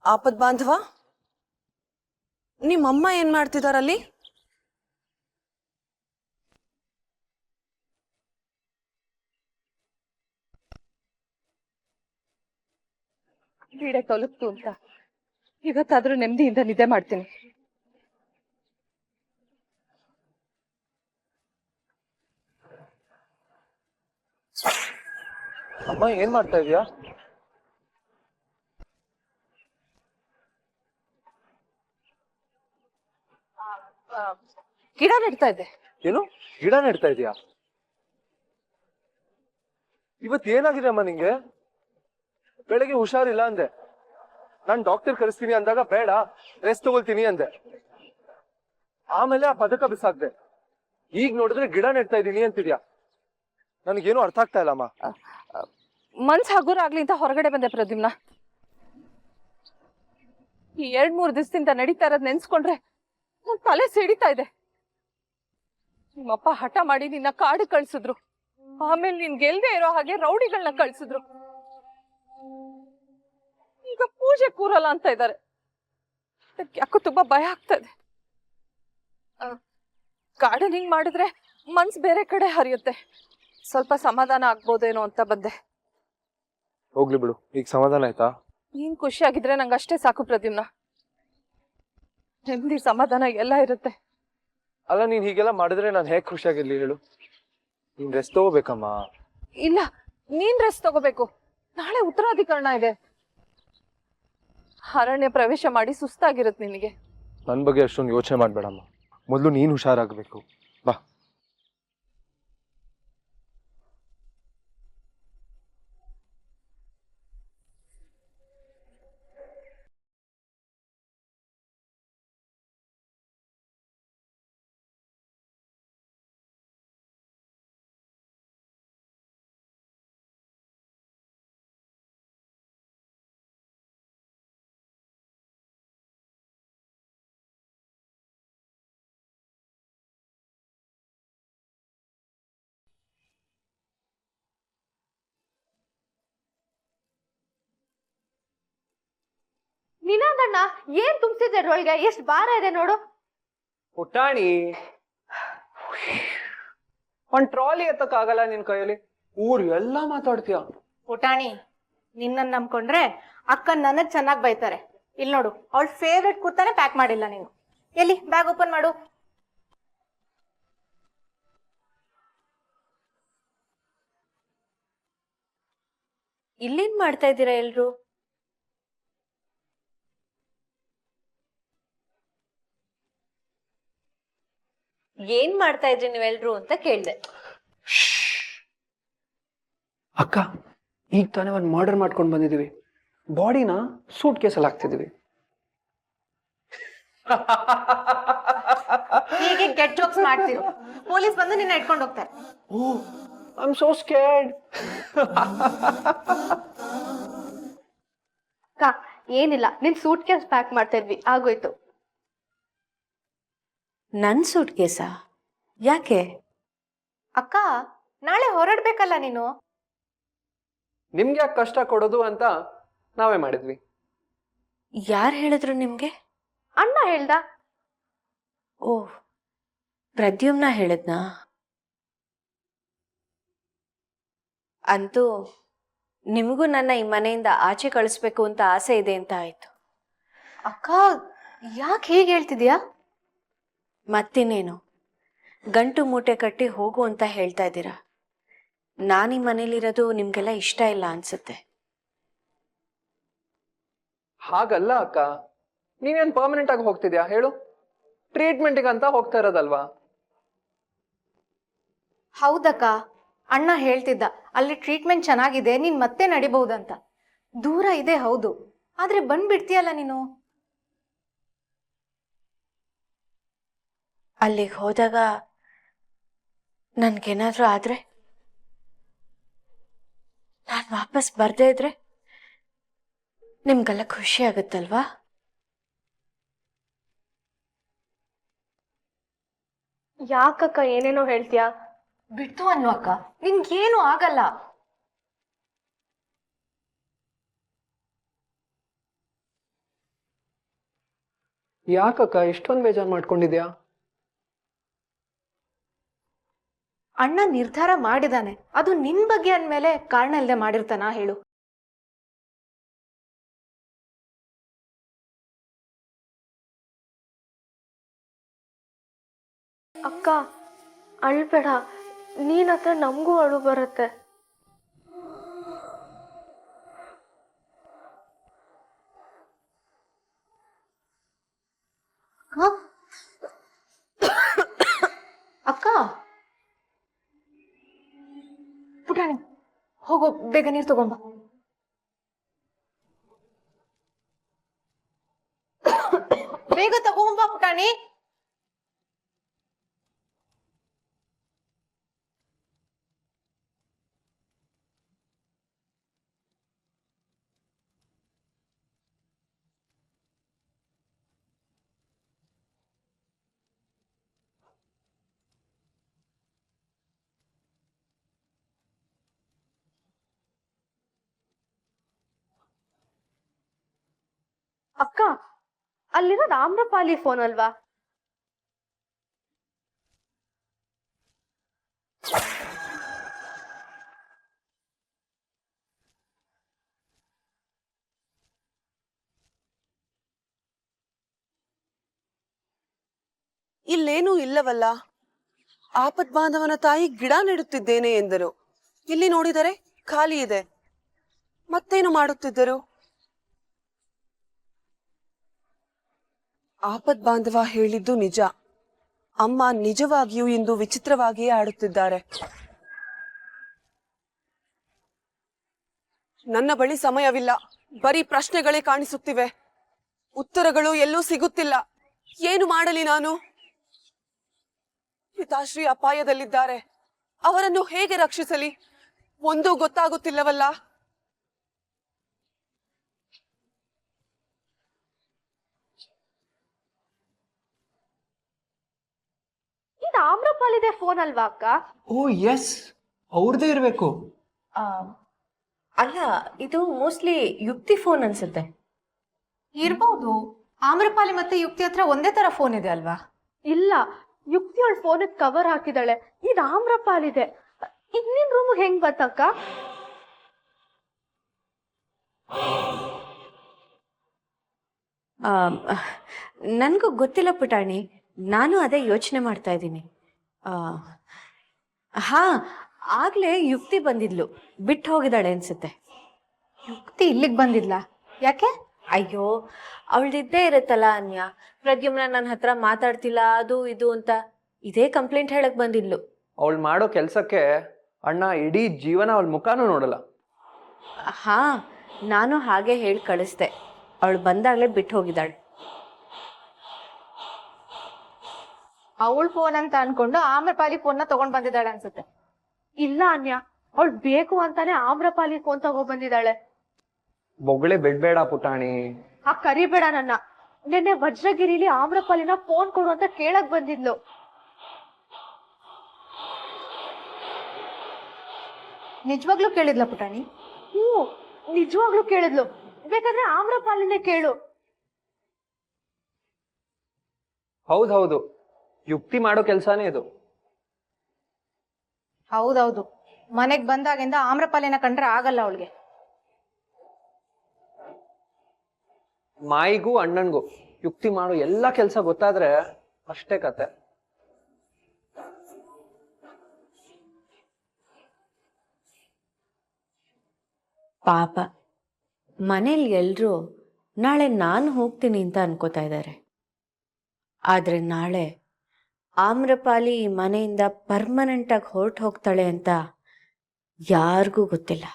ಆಪದ್ ಬಾಂಧವ, ನಿಮ್ಮಮ್ಮ ಏನ್ ಮಾಡ್ತಿದಾರಲ್ಲಿ? ಬೀಡೆ ತೊಲಗ್ತು ಅಂತ ಇವತ್ತಾದ್ರೂ ನೆಮ್ಮದಿಯಿಂದ ನಿದ್ದೆ ಮಾಡ್ತೀನಿ. ಅಮ್ಮ ಏನ್ ಮಾಡ್ತಾ ಇದೀಯಾ? ಗಿಡ ನೆಡ್ತಾ ಇದ್ದೆ. ಏನು ಗಿಡ ನೆಡ್ತಾ ಇದೀಯಾ? ಇವತ್ ಏನಾಗಿದೆ ಅಮ್ಮ ನಿಂಗೆ? ಬೆಳಗ್ಗೆ ಹುಷಾರಿಲ್ಲ ಅಂದೆ, ನಾನ್ ಡಾಕ್ಟರ್ ಕರೆಸ್ತೀನಿ ಅಂದಾಗ ಬೇಡ ರೆಸ್ಟ್ ತಗೊಳ್ತೀನಿ ಅಂದೆ. ಆಮೇಲೆ ಆ ಪದಕ ಬಿಸಾಕ್ದೆ. ಈಗ ನೋಡಿದ್ರೆ ಗಿಡ ನೆಡ್ತಾ ಇದೀನಿ ಅಂತಿದ್ಯಾ. ನನಗೇನು ಅರ್ಥ ಆಗ್ತಾ ಇಲ್ಲ ಅಮ್ಮ. ಮನ್ಸ್ ಹಗುರ ಆಗ್ಲಿ ಅಂತ ಹೊರಗಡೆ ಬಂದೆ ಪ್ರದ್ಯುಮ್ನ. ಈ 2-3 ದಿವಸದಿಂದ ನಡೀತಾ ಇರೋದ್ ನೆನ್ಸ್ಕೊಂಡ್ರೆ ನನ್ ತಲೆ ಸಿಡಿತಾ ಇದೆ. ನಿಮ್ಮಪ್ಪ ಹಠ ಮಾಡಿ ನಿನ್ನ ಕಾಡು ಕಳ್ಸಿದ್ರು, ಆಮೇಲೆ ನಿನ್ ಗೆಲ್ದೆ ಇರೋ ಹಾಗೆ ರೌಡಿಗಳನ್ನ ಕಳ್ಸಿದ್ರು. ಈಗ ಪೂಜೆ ಕೂರಲ್ಲ ಅಂತ ಇದ್ದಾರೆ. ಯಾಕೋ ತುಂಬಾ ಭಯ ಆಗ್ತಾ ಇದೆ. ಗಾರ್ಡನಿಂಗ್ ಮಾಡಿದ್ರೆ ಮನ್ಸ್ ಬೇರೆ ಕಡೆ ಹರಿಯುತ್ತೆ, ಸ್ವಲ್ಪ ಸಮಾಧಾನ ಆಗ್ಬೋದೇನೋ ಅಂತ ಬಂದೆ. ಹೋಗ್ಲಿ ಬಿಡು, ಈಗ ಸಮಾಧಾನ ಆಯ್ತಾ? ನೀನ್ ಖುಷಿಯಾಗಿದ್ರೆ ನಂಗೆ ಅಷ್ಟೇ ಸಾಕು ಪ್ರದ್ಯುಮ್ನ. ನೆಮ್ಮದಿ ಸಮಾಧಾನ ಎಲ್ಲ ಇರುತ್ತೆ. ಅಲ್ಲ, ನೀನ್ ಹೀಗೆಲ್ಲ ಮಾಡಿದ್ರೆ ನಾನು ಹೇಗ್ ಖುಷಿಯಾಗಿರ್ಲಿ ಹೇಳು? ನೀನ್ ರೆಸ್ಟ್ ತಗೋಬೇಕಮ್ಮ. ಇಲ್ಲ, ನೀನ್ ರೆಸ್ಟ್ ತಗೋಬೇಕು. ನಾಳೆ ಉತ್ತರಾಧಿಕರಣ ಇದೆ. ಅರಣ್ಯ ಪ್ರವೇಶ ಮಾಡಿ ಸುಸ್ತಾಗಿರುತ್ತೆ ನಿನಗೆ. ನನ್ ಬಗ್ಗೆ ಅಷ್ಟೊಂದು ಯೋಚನೆ ಮಾಡ್ಬೇಡಮ್ಮ. ಮೊದಲು ನೀನ್ ಹುಷಾರಾಗ್ಬೇಕು. ಬಾ. ನಿನಾದಣ್ಣ ಏನ್ ತುಂಬಿಸಿದೆ ಅದ್ರೊಳಗೆ? ಎಷ್ಟು ಭಾರ ಇದೆ ನೋಡು. ಪುಟಾಣಿ, ಒಂದ್ ಟ್ರಾಲಿ ಎತ್ತಕ್ಕಾಗಲ್ಲ ನಿನ್ ಕೈಯಲ್ಲಿ, ಊರ್ ಎಲ್ಲ ಮಾತಾಡ್ತೀಯ. ಪುಟಾಣಿ, ನಿನ್ನನ್ ನಂಬ್ಕೊಂಡ್ರೆ ಅಕ್ಕ ನನಗ್ ಚೆನ್ನಾಗ್ ಬೈತಾರೆ. ಇಲ್ಲಿ ನೋಡು, ಅವಳ ಫೇವ್ರೆಟ್ ಕುರ್ತಾನೆ ಪ್ಯಾಕ್ ಮಾಡಿಲ್ಲ ನೀನು. ಎಲ್ಲಿ ಬ್ಯಾಗ್ ಓಪನ್ ಮಾಡು. ಇಲ್ಲೇನ್ ಮಾಡ್ತಾ ಇದ್ದೀರಾ ಎಲ್ರು? ಏನ್ ಮಾಡ್ತಾ ಇದ್ರಿ ನೀವೆಲ್ರು ಅಂತ ಕೇಳ್ದೆ. ಅಕ್ಕ, ಈಗ ತಾನೇ ಒಂದ್ ಮರ್ಡರ್ ಮಾಡ್ಕೊಂಡ್ ಬಂದಿದೀವಿ. ಬಾಡಿನ ಸೂಟ್ ಕೇಸಲ್ಲಿ ಹಾಕ್ತಿದೀವಿ. ಹೀಗೆ ಗೆಟ್ ಜೋಕ್ಸ್ ಮಾಡ್ತಿರು, ಪೊಲೀಸ್ ಬಂದು ನಿನ್ನ ಇಟ್ಕೊಂಡು ಹೋಗ್ತಾರೆ. ಓ, ಐ ಆಮ್ ಸೋ ಸ್ಕೇರ್ಡ್. ಅಕ್ಕ ಏನಿಲ್ಲ, ನಿನ್ ಸೂಟ್ ಕೇಸ್ ಪ್ಯಾಕ್ ಮಾಡ್ತಾ ಇದ್ವಿ, ಆಗೋಯ್ತು. ನನ್ ಸೂಟ್ ಕೇಸಾ? ಯಾಕೆ? ಅಕ್ಕ ನಾಳೆ ಹೊರಡ್ಬೇಕಲ್ಲ ನೀನು. ನಿಮ್ಗೆ ಯಾಕೆ ಕಷ್ಟ ಕೊಡೋದು ಅಂತ ನಾವೇ ಮಾಡಿದ್ವಿ. ಯಾರು ಹೇಳಿದ್ರು ನಿಮ್ಗೆ? ಅಣ್ಣ ಹೇಳ್ದ. ಓ, ಪ್ರದ್ಯುಮ್ನ ಹೇಳಿದ್ನಾ? ಅಂತೂ ನಿಮಗೂ ನನ್ನ ಈ ಮನೆಯಿಂದ ಆಚೆ ಕಳಿಸ್ಬೇಕು ಅಂತ ಆಸೆ ಇದೆ ಅಂತ ಆಯ್ತು. ಅಕ್ಕ ಯಾಕೆ ಹೇಗೆ ಹೇಳ್ತಿದ್ಯಾ? ಮತ್ತಿನ್ನೇನು, ಗಂಟು ಮೂಟೆ ಕಟ್ಟಿ ಹೋಗು ಅಂತ ಹೇಳ್ತಾ ಇದ್ದೀರಾ. ನಾನು ಈ ಮನೇಲಿರೋದು ನಿಮ್ಗೆಲ್ಲ ಇಷ್ಟ ಇಲ್ಲ ಅನ್ಸುತ್ತೆ. ಹಾಗಲ್ಲ ಅಕ್ಕ, ನೀನೇನ್ ಪರ್ಮನೆಂಟ್ ಆಗಿ ಹೋಗ್ತಿದ್ಯಾ ಹೇಳು? ಟ್ರೀಟ್ಮೆಂಟ್ಗಂತ ಹೋಗ್ತಾ ಇರೋದಲ್ವಾ? ಹೌದಕ್ಕ, ಅಣ್ಣ ಹೇಳ್ತಿದ್ದ ಅಲ್ಲಿ ಟ್ರೀಟ್ಮೆಂಟ್ ಚೆನ್ನಾಗಿದೆ, ನೀನ್ ಮತ್ತೆ ನಡಿಬಹುದಂತ. ದೂರ ಇದೆ ಹೌದು, ಆದ್ರೆ ಬಂದ್ಬಿಡ್ತೀಯಲ್ಲ ನೀನು. ಅಲ್ಲಿಗೆ ಹೋದಾಗ ನನ್ಗೇನಾದ್ರೂ ಆದ್ರೆ, ನಾನು ವಾಪಸ್ ಬರ್ದೇ ಇದ್ರೆ ನಿಮ್ಗೆಲ್ಲ ಖುಷಿ ಆಗುತ್ತಲ್ವಾ? ಯಾಕಕ್ಕ ಏನೇನೋ ಹೇಳ್ತೀಯಾ? ಬಿಟ್ಟು ಅನ್ನು ಅಕ್ಕ, ನಿನ್ಗೇನು ಆಗಲ್ಲ. ಯಾಕಕ್ಕ ಇಷ್ಟೊಂದು ಬೇಜಾರು ಮಾಡ್ಕೊಂಡಿದ್ಯಾ? ಅಣ್ಣ ನಿರ್ಧಾರ ಮಾಡಿದಾನೆ, ಅದು ನಿನ್ ಬಗ್ಗೆ ಅಂದ್ಮೇಲೆ ಕಾರಣ ಇಲ್ಲದೆ ಮಾಡಿರ್ತಾನ ಹೇಳು? ಅಕ್ಕ ಅಳ್ಬೇಡ, ನೀನ್ ಹತ್ರ ನಮಗೂ ಅಳು ಬರುತ್ತೆ. ಅಕ್ಕ ಪುಟಾಣಿ, ಹೋಗೋ, ಬೇಗ ನೀರು ತಗೊಂಬ. ಬೇಗ ತಗೊಂಬ ಪುಟಾಣಿ. ಅಕ್ಕ, ಅಲ್ಲಿರೋದು ಆಮ್ರಪಾಲಿ ಫೋನ್ ಅಲ್ವಾ? ಇಲ್ಲೇನೂ ಇಲ್ಲವಲ್ಲ. ಆಪತ್ ಬಾಂಧವನ ತಾಯಿ ಗಿಡ ನೆಡುತ್ತಿದ್ದೇನೆ ಎಂದರು. ಇಲ್ಲಿ ನೋಡಿದರೆ ಖಾಲಿ ಇದೆ. ಮತ್ತೇನು ಮಾಡುತ್ತಿದ್ದರು? ಆಪತ್ ಬಾಂಧವ ಹೇಳಿದ್ದು ನಿಜ. ಅಮ್ಮ ನಿಜವಾಗಿಯೂ ಇಂದು ವಿಚಿತ್ರವಾಗಿಯೇ ಆಡುತ್ತಿದ್ದಾರೆ. ನನ್ನ ಬಳಿ ಸಮಯವಿಲ್ಲ. ಬರೀ ಪ್ರಶ್ನೆಗಳೇ ಕಾಣಿಸುತ್ತಿವೆ. ಉತ್ತರಗಳು ಎಲ್ಲೂ ಸಿಗುತ್ತಿಲ್ಲ. ಏನು ಮಾಡಲಿ ನಾನು? ಪಿತಾಶ್ರೀ ಅಪಾಯದಲ್ಲಿದ್ದಾರೆ. ಅವರನ್ನು ಹೇಗೆ ರಕ್ಷಿಸಲಿ? ಒಂದೂ ಗೊತ್ತಾಗುತ್ತಿಲ್ಲವಲ್ಲ. ಇದು ಆಮ್ರಪಾಲಿದೆ ಫೋನ್ ಅಲ್ವಾ ಅಕ್ಕ? ಓ ಎಸ್, ಅವ್ರದ್ದೇ ಇರಬೇಕು. ಅಲ್ಲ, ಇದು ಮೋಸ್ಟ್ಲಿ ಯುಕ್ತಿ ಫೋನ್ ಅನ್ಸುತ್ತೆ. ಇರ್ಬೋದು. ಆಮ್ರಪಾಲಿ ಮತ್ತೆ ಯುಕ್ತಿ ಹತ್ರ ಒಂದೇ ತರ ಫೋನ್ ಇದೆ ಅಲ್ವಾ? ಇಲ್ಲ, ಯುಕ್ತಿ ಅವಳ ಫೋನ್ ಕವರ್ ಹಾಕಿದಾಳೆ. ಇದು ಆಮ್ರಪಾಲಿದೆ. ಈಗ ನಿನ್ ರೂಮ್ ಹೆಂಗ್ ಬತ್ತಕ್ಕ? ನನಗೂ ಗೊತ್ತಿಲ್ಲ ಪುಟಾಣಿ, ನಾನು ಅದೇ ಯೋಚನೆ ಮಾಡ್ತಾ ಇದ್ದೀನಿ. ಹಾ, ಆಗ್ಲೇ ಯುಕ್ತಿ ಬಂದಿದ್ಲು, ಬಿಟ್ಟು ಹೋಗಿದ್ದಾಳೆ ಅನ್ಸುತ್ತೆ. ಯುಕ್ತಿ ಇಲ್ಲಿಗೆ ಬಂದಿದ್ಲ? ಯಾಕೆ? ಅಯ್ಯೋ, ಅವಳದಿದ್ದೇ ಇರುತ್ತಲ್ಲ ಅನ್ಯ. ಪ್ರದ್ಯುಮ್ನ ನನ್ನ ಹತ್ರ ಮಾತಾಡ್ತಿಲ್ಲ, ಅದು ಇದು ಅಂತ ಇದೇ ಕಂಪ್ಲೇಂಟ್ ಹೇಳಕ್ ಬಂದಿದ್ಲು. ಅವಳು ಮಾಡೋ ಕೆಲಸಕ್ಕೆ ಅಣ್ಣ ಇಡೀ ಜೀವನ ಅವಳ ಮುಖಾನೂ ನೋಡಲ್ಲ. ಹಾ, ನಾನು ಹಾಗೆ ಹೇಳಿ ಕಳಿಸ್ದೆ. ಅವಳು ಬಂದಾಗಲೇ ಬಿಟ್ಟು ಹೋಗಿದ್ದಾಳೆ. ಅವಳ ಫೋನ್ ಅಂತ ಅನ್ಕೊಂಡು ಆಮ್ರಪಾಲಿ ಫೋನ್ನ ತಗೊಂಡ್ ಬಂದಿದ್ದಾಳೆ ಅನ್ಸುತ್ತೆ. ಇಲ್ಲ ಅನ್ಯ, ಅವಳು ಬೇಕು ಅಂತಾನೆ ಆಮ್ರಪಾಲಿ ಫೋನ್ ತಗೋ ಬಂದಿದ್ದಾಳೆ. ಬೊಗಳೆ ಬಿಡ್ಬೇಡ ಪುಟಾಣಿ. ಆ ಕರಿಬೇಡ ನನ್ನ. ನಿನ್ನೆ ವಜ್ರಗಿರಿಲಿ ಆಮ್ರಪಾಲಿನ ಫೋನ್ ಕೊಡು ಅಂತ ಕೇಳಕ್ ಬಂದಿದ್ಲು. ನಿಜವಾಗ್ಲೂ ಕೇಳಿದ್ಲ ಪುಟಾಣಿ? ನಿಜವಾಗ್ಲೂ ಕೇಳಿದ್ಲು. ಬೇಕಾದ್ರೆ ಆಮ್ರಪಾಲಿನೇ ಕೇಳು. ಹೌದೌದು, ಯುಕ್ತಿ ಮಾಡೋ ಕೆಲಸನೇ ಇದು. ಹೌದೌದು, ಮನೆಗ್ ಬಂದಾಗಿಂದ ಆಮ್ರಪಾಲಿನ ಕಂಡ್ರೆ ಆಗಲ್ಲ ಅವಳಿಗೆ. ಮಾಯಿಗೂ ಅಣ್ಣನ್ಗೂ ಯುಕ್ತಿ ಮಾಡೋ ಎಲ್ಲ ಕೆಲಸ ಗೊತ್ತಾದ್ರೆ ಅಷ್ಟೇ ಕತೆ. ಪಾಪ, ಮನೇಲಿ ಎಲ್ರೂ ನಾಳೆ ನಾನು ಹೋಗ್ತೀನಿ ಅಂತ ಅನ್ಕೋತಾ ಇದ್ದಾರೆ. ಆದ್ರೆ ನಾಳೆ ಆಮ್ರಪಾಲಿ ಈ ಮನೆಯಿಂದ ಪರ್ಮನೆಂಟಾಗಿ ಹೊರಟು ಹೋಗ್ತಾಳೆ ಅಂತ ಯಾರಿಗೂ ಗೊತ್ತಿಲ್ಲ.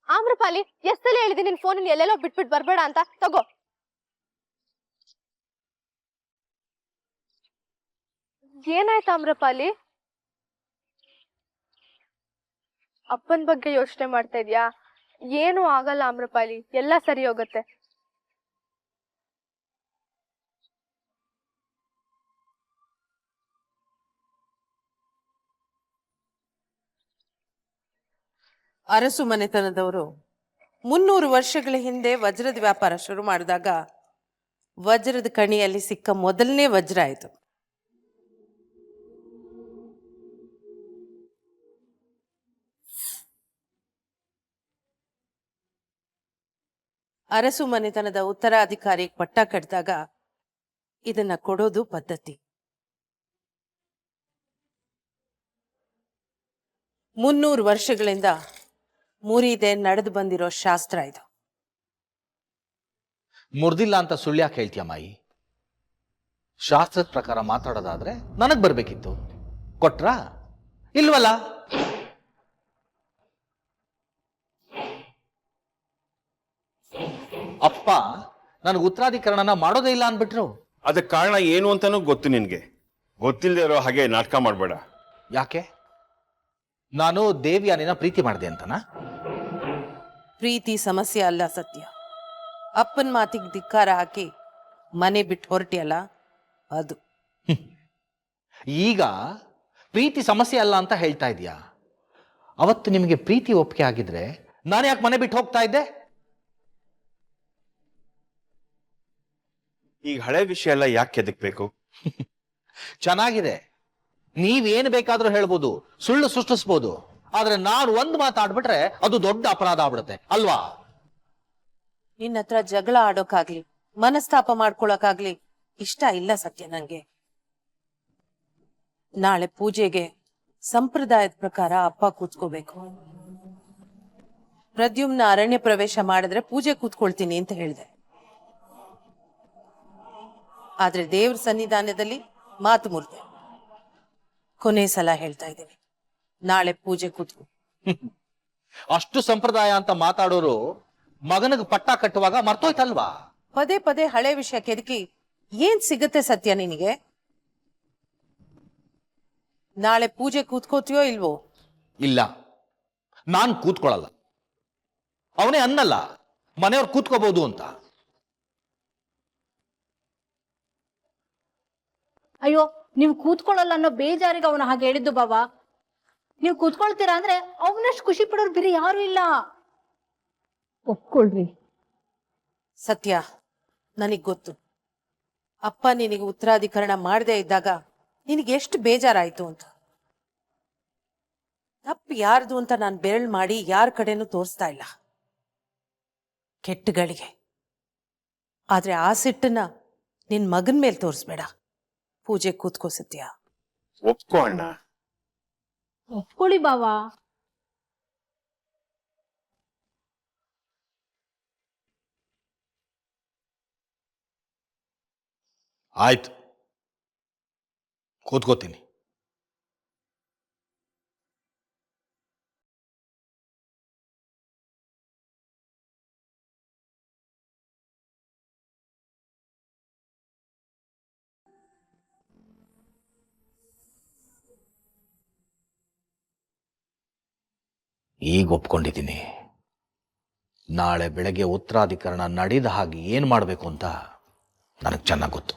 ಆಮ್ರಪಾಲಿ, ಎಷ್ಟೆಲ್ಲ ಹೇಳಿದೀನಿ ನಿನ್ ಫೋನ್ ಎಲ್ಲೆಲ್ಲೋ ಬಿಟ್ಬಿಟ್ಟು ಬರ್ಬೇಡ ಅಂತ. ತಗೋ. ಏನಾಯ್ತು ಆಮ್ರಪಾಲಿ? ಅಪ್ಪನ ಬಗ್ಗೆ ಯೋಚನೆ ಮಾಡ್ತಾ ಇದ್ಯಾ? ಏನು ಆಗಲ್ಲ ಆಮ್ರಪಾಲಿ, ಎಲ್ಲ ಸರಿ ಹೋಗುತ್ತೆ. ಅರಸು ಮನೆತನದವರು 300 ವರ್ಷಗಳ ಹಿಂದೆ ವಜ್ರದ ವ್ಯಾಪಾರ ಶುರು ಮಾಡಿದಾಗ ವಜ್ರದ ಕಣಿಯಲ್ಲಿ ಸಿಕ್ಕ ಮೊದಲನೇ ವಜ್ರ ಆಯಿತು. ಅರಸು ಮನೆತನದ ಉತ್ತರಾಧಿಕಾರಿ ಪಟ್ಟ ಕಟ್ಟಿದಾಗ ಇದನ್ನ ಕೊಡೋದು ಪದ್ಧತಿ. 300 ವರ್ಷಗಳಿಂದ ಮುರಿದೆ ನಡೆದು ಬಂದಿರೋ ಶಾಸ್ತ್ರ ಇದು. ಮುರ್ದಿಲ್ಲ ಅಂತ ಸುಳ್ಳ್ಯಾಕೆ ಹೇಳ್ತೀಯ ಮಾಯಿ? ಶಾಸ್ತ್ರದ ಪ್ರಕಾರ ಮಾತಾಡೋದಾದ್ರೆ ನನಗ್ ಬರ್ಬೇಕಿತ್ತು, ಕೊಟ್ರಾ? ಇಲ್ವಲ್ಲ. ಅಪ್ಪ ನನಗೆ ಉತ್ತರಾಧಿಕರಣನ ಮಾಡೋದೇ ಇಲ್ಲ ಅನ್ಬಿಟ್ರು. ಅದಕ್ಕೆ ಕಾರಣ ಏನು ಅಂತಾನೂ ಗೊತ್ತು ನಿನ್ಗೆ. ಗೊತ್ತಿಲ್ಲದೆ ಇರೋ ಹಾಗೆ ನಾಟಕ ಮಾಡಬೇಡ. ಯಾಕೆ? ನಾನು ದೇವಿಯಾನಿನ ಪ್ರೀತಿ ಮಾಡಿದೆ ಅಂತನಾ? ಪ್ರೀತಿ ಸಮಸ್ಯೆ ಅಲ್ಲ ಸತ್ಯ. ಅಪ್ಪನ ಮಾತಿಗೆ ಧಿಕ್ಕಾರ ಹಾಕಿ ಮನೆ ಬಿಟ್ಟು ಹೊರಟಿಯಲ್ಲ ಅದು. ಈಗ ಪ್ರೀತಿ ಸಮಸ್ಯೆ ಅಲ್ಲ ಅಂತ ಹೇಳ್ತಾ ಇದೀಯಾ? ಅವತ್ತು ನಿಮಗೆ ಪ್ರೀತಿ ಒಪ್ಪಿಗೆ ಆಗಿದ್ರೆ ನಾನು ಯಾಕೆ ಮನೆ ಬಿಟ್ಟು ಹೋಗ್ತಾ ಇದ್ದೆ? ಈಗ ಹಳೆ ವಿಷಯ ಎಲ್ಲ ಯಾಕೆ ಎದಕ್ಬೇಕು? ಚೆನ್ನಾಗಿದೆ, ನೀವೇನು ಬೇಕಾದ್ರೂ ಹೇಳ್ಬೋದು, ಸುಳ್ಳು ಸೃಷ್ಟಿಸ್ಬೋದು. ಆದ್ರೆ ನಾನು ಒಂದು ಮಾತಾಡ್ಬಿಟ್ರೆ ಅದು ದೊಡ್ಡ ಅಪರಾಧ ಆಗ್ಬಿಡುತ್ತೆ ಅಲ್ವಾ? ನಿನ್ನ ಹತ್ರ ಜಗಳ ಆಡೋಕಾಗ್ಲಿ ಮನಸ್ತಾಪ ಮಾಡ್ಕೊಳಕಾಗ್ಲಿ ಇಷ್ಟ ಇಲ್ಲ ಸತ್ಯ ನಂಗೆ. ನಾಳೆ ಪೂಜೆಗೆ ಸಂಪ್ರದಾಯದ ಪ್ರಕಾರ ಅಪ್ಪ ಕೂತ್ಕೋಬೇಕು. ಪ್ರದ್ಯುಮ್ನ ಅರಣ್ಯ ಪ್ರವೇಶ ಮಾಡಿದ್ರೆ ಪೂಜೆ ಕೂತ್ಕೊಳ್ತೀನಿ ಅಂತ ಹೇಳಿದೆ. ಆದ್ರೆ ದೇವ್ರ ಸನ್ನಿಧಾನದಲ್ಲಿ ಮಾತು ಮುರಿದೆ. ಕೊನೆ ಸಲ ಹೇಳ್ತಾ ಇದ್ದೀನಿ, ನಾಳೆ ಪೂಜೆ ಕೂತ್ಕೊ. ಅಷ್ಟು ಸಂಪ್ರದಾಯ ಅಂತ ಮಾತಾಡೋರು ಮಗನಿಗೆ ಪಟ್ಟ ಕಟ್ಟುವಾಗ ಮರ್ತೋಯ್ತಲ್ವಾ? ಪದೇ ಪದೇ ಹಳೆ ವಿಷಯ ಕೆದಕಿ ಏನ್ ಸಿಗತ್ತೆ ಸತ್ಯ ನಿನಗೆ? ನಾಳೆ ಪೂಜೆ ಕೂತ್ಕೋತೀಯೋ ಇಲ್ವೋ? ಇಲ್ಲ, ನಾನ್ ಕೂತ್ಕೊಳ್ಳಲ್ಲ. ಅವನೇ ಅನ್ನಲ್ಲ ಮನೆಯವ್ರು ಕೂತ್ಕೋಬಹುದು ಅಂತ. ಅಯ್ಯೋ, ನೀವು ಕೂತ್ಕೊಳ್ಳಲ್ಲ ಅನ್ನೋ ಬೇಜಾರಿಗೆ ಅವನು ಹಾಗೆ ಹೇಳಿದ್ದು ಬಾಬಾ. ನೀವು ಕೂತ್ಕೊಳ್ತೀರಾ ಅಂದ್ರೆ ಅವನಷ್ಟು ಖುಷಿ ಪಡೋರು ಬೇರೆ ಯಾರು ಇಲ್ಲ. ಒಪ್ಕೊಳ್ರಿ. ಸತ್ಯ, ನನಗ್ ಗೊತ್ತು ಅಪ್ಪ ನಿನಗೆ ಉತ್ತರಾಧಿಕರಣ ಮಾಡದೇ ಇದ್ದಾಗ ನಿನಗೆ ಎಷ್ಟು ಬೇಜಾರಾಯ್ತು ಅಂತ. ತಪ್ಪು ಯಾರ್ದು ಅಂತ ನಾನು ಬೆರಳು ಮಾಡಿ ಯಾರ ಕಡೆನೂ ತೋರಿಸ್ತಾ ಇಲ್ಲ, ಕೆಟ್ಟಗಳಿಗೆ. ಆದ್ರೆ ಆ ಸಿಟ್ಟನ್ನ ನಿನ್ ಮಗನ್ ಮೇಲೆ ತೋರಿಸ್ಬೇಡ. ಪೂಜೆ ಕೂತ್ಕೋ ಸತ್ಯ. ಒಪ್ಕೋ ಅಣ್ಣ. ಒಪ್ಕೊಳ್ಳಿ ಬಾವಾ. ಆಯ್ತು, ಕೂತ್ಕೋತೀನಿ. ಈಗ ಒಪ್ಕೊಂಡಿದ್ದೀನಿ. ನಾಳೆ ಬೆಳಗ್ಗೆ ಉತ್ತರಾಧಿಕರಣ ನಡೆದ ಹಾಗೆ ಏನು ಮಾಡಬೇಕು ಅಂತ ನನಗೆ ಚೆನ್ನಾಗಿ ಗೊತ್ತು.